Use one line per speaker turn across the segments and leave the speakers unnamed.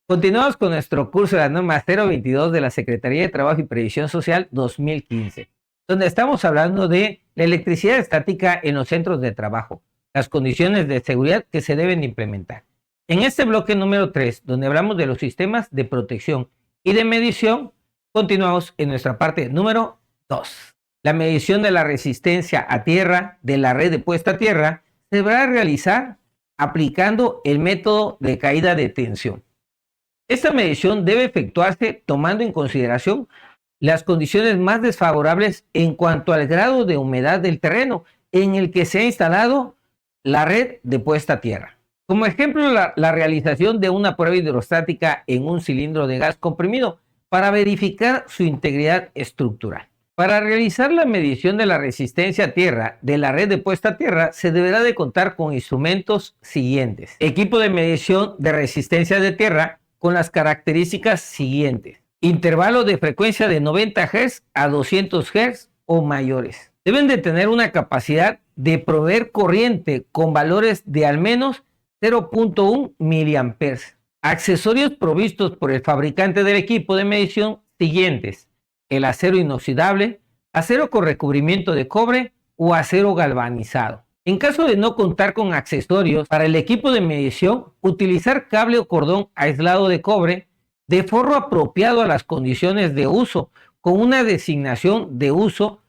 Continuamos con nuestro curso de la norma 022 de la Secretaría de Trabajo y Previsión Social 2015, donde estamos hablando de la electricidad estática en los centros de trabajo, las condiciones de seguridad que se deben implementar. En este bloque número 3, donde hablamos de los sistemas de protección y de medición, continuamos en nuestra parte número 2. La medición de la resistencia a tierra de la red de puesta a tierra se deberá realizar aplicando el método de caída de tensión. Esta medición debe efectuarse tomando en consideración las condiciones más desfavorables en cuanto al grado de humedad del terreno en el que se ha instalado la red de puesta a tierra. Como ejemplo, la realización de una prueba hidrostática en un cilindro de gas comprimido para verificar su integridad estructural. Para realizar la medición de la resistencia a tierra de la red de puesta a tierra, se deberá de contar con instrumentos siguientes. Equipo de medición de resistencia de tierra con las características siguientes. Intervalo de frecuencia de 90 Hz a 200 Hz o mayores. Deben de tener una capacidad de proveer corriente con valores de al menos 0.1 mA. Accesorios provistos por el fabricante del equipo de medición siguientes: el acero inoxidable, acero con recubrimiento de cobre o acero galvanizado. En caso de no contar con accesorios para el equipo de medición, utilizar cable o cordón aislado de cobre de forro apropiado a las condiciones de uso, con una designación de uso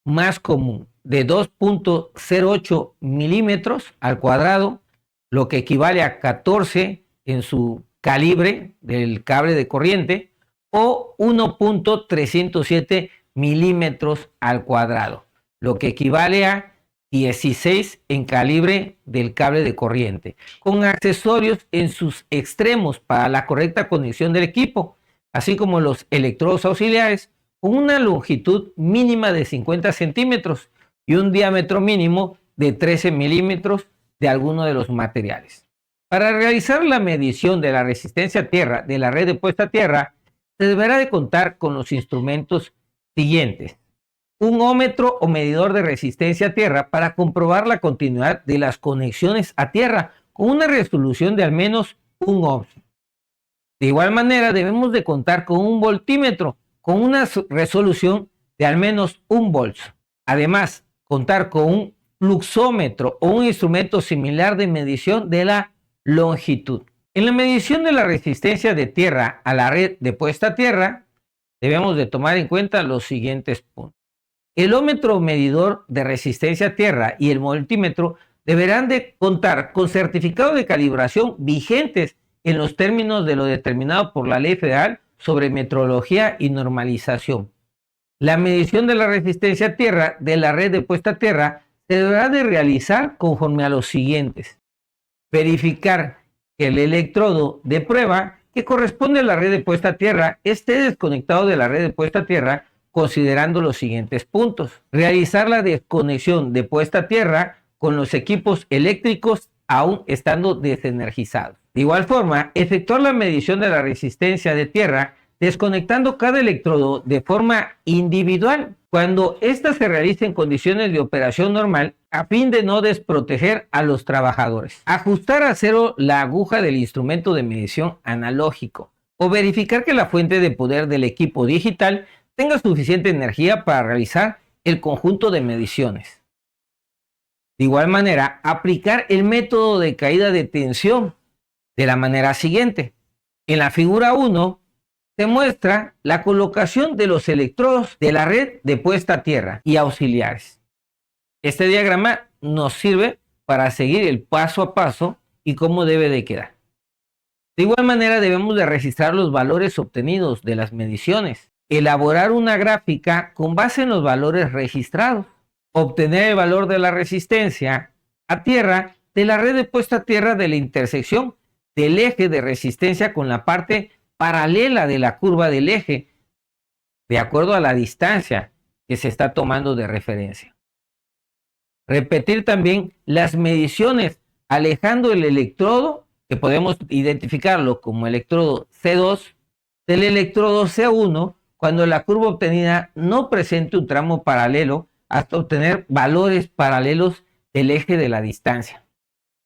más común de 2.08 milímetros al cuadrado, lo que equivale a 14 en su calibre del cable de corriente, o 1.307 milímetros al cuadrado, lo que equivale a 16 en calibre del cable de corriente, con accesorios en sus extremos para la correcta conexión del equipo, así como los electrodos auxiliares con una longitud mínima de 50 centímetros y un diámetro mínimo de 13 milímetros de alguno de los materiales. Para realizar la medición de la resistencia a tierra de la red de puesta a tierra, se deberá de contar con los instrumentos siguientes: un ómetro o medidor de resistencia a tierra para comprobar la continuidad de las conexiones a tierra con una resolución de al menos 1 ohm. De igual manera, debemos de contar con un voltímetro con una resolución de al menos 1 volt. Además, contar con un fluxómetro o un instrumento similar de medición de la longitud. En la medición de la resistencia de tierra a la red de puesta a tierra, debemos de tomar en cuenta los siguientes puntos. El ómetro medidor de resistencia a tierra y el voltímetro deberán de contar con certificado de calibración vigentes en los términos de lo determinado por la Ley Federal sobre Metrología y Normalización. La medición de la resistencia a tierra de la red de puesta a tierra se deberá de realizar conforme a los siguientes: verificar que el electrodo de prueba que corresponde a la red de puesta a tierra esté desconectado de la red de puesta a tierra, considerando los siguientes puntos: realizar la desconexión de puesta a tierra con los equipos eléctricos aún estando desenergizados. De igual forma, efectuar la medición de la resistencia de tierra desconectando cada electrodo de forma individual cuando ésta se realice en condiciones de operación normal, a fin de no desproteger a los trabajadores. Ajustar a cero la aguja del instrumento de medición analógico o verificar que la fuente de poder del equipo digital tenga suficiente energía para realizar el conjunto de mediciones. De igual manera, aplicar el método de caída de tensión de la manera siguiente. En la figura 1 se muestra la colocación de los electrodos de la red de puesta a tierra y auxiliares. Este diagrama nos sirve para seguir el paso a paso y cómo debe de quedar. De igual manera, debemos de registrar los valores obtenidos de las mediciones, elaborar una gráfica con base en los valores registrados, obtener el valor de la resistencia a tierra de la red de puesta a tierra de la intersección del eje de resistencia con la parte paralela de la curva del eje, de acuerdo a la distancia que se está tomando de referencia. Repetir también las mediciones alejando el electrodo, que podemos identificarlo como electrodo C2, del electrodo C1, cuando la curva obtenida no presente un tramo paralelo, hasta obtener valores paralelos del eje de la distancia.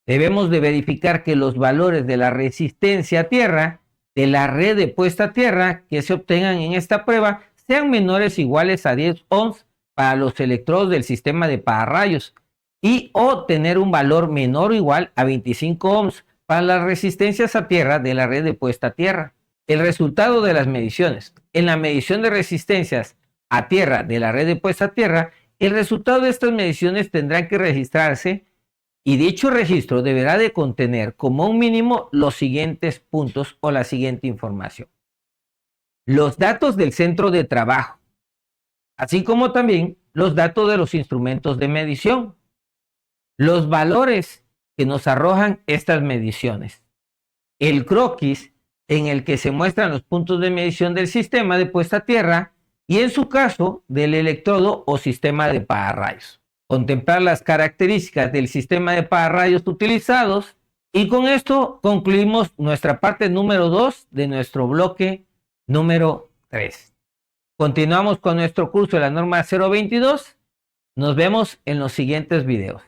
Debemos de verificar que los valores de la resistencia a tierra de la red de puesta a tierra que se obtengan en esta prueba sean menores o iguales a 10 ohms para los electrodos del sistema de pararrayos y o tener un valor menor o igual a 25 ohms para las resistencias a tierra de la red de puesta a tierra. El resultado de las mediciones. En la medición de resistencias a tierra de la red de puesta a tierra, el resultado de estas mediciones tendrá que registrarse y dicho registro deberá de contener como un mínimo los siguientes puntos o la siguiente información. Los datos del centro de trabajo, así como también los datos de los instrumentos de medición, los valores que nos arrojan estas mediciones, el croquis en el que se muestran los puntos de medición del sistema de puesta a tierra y en su caso del electrodo o sistema de pararrayos. Contemplar las características del sistema de pararrayos utilizados y con esto concluimos nuestra parte número 2 de nuestro bloque número 3. Continuamos con nuestro curso de la norma 022. Nos vemos en los siguientes videos.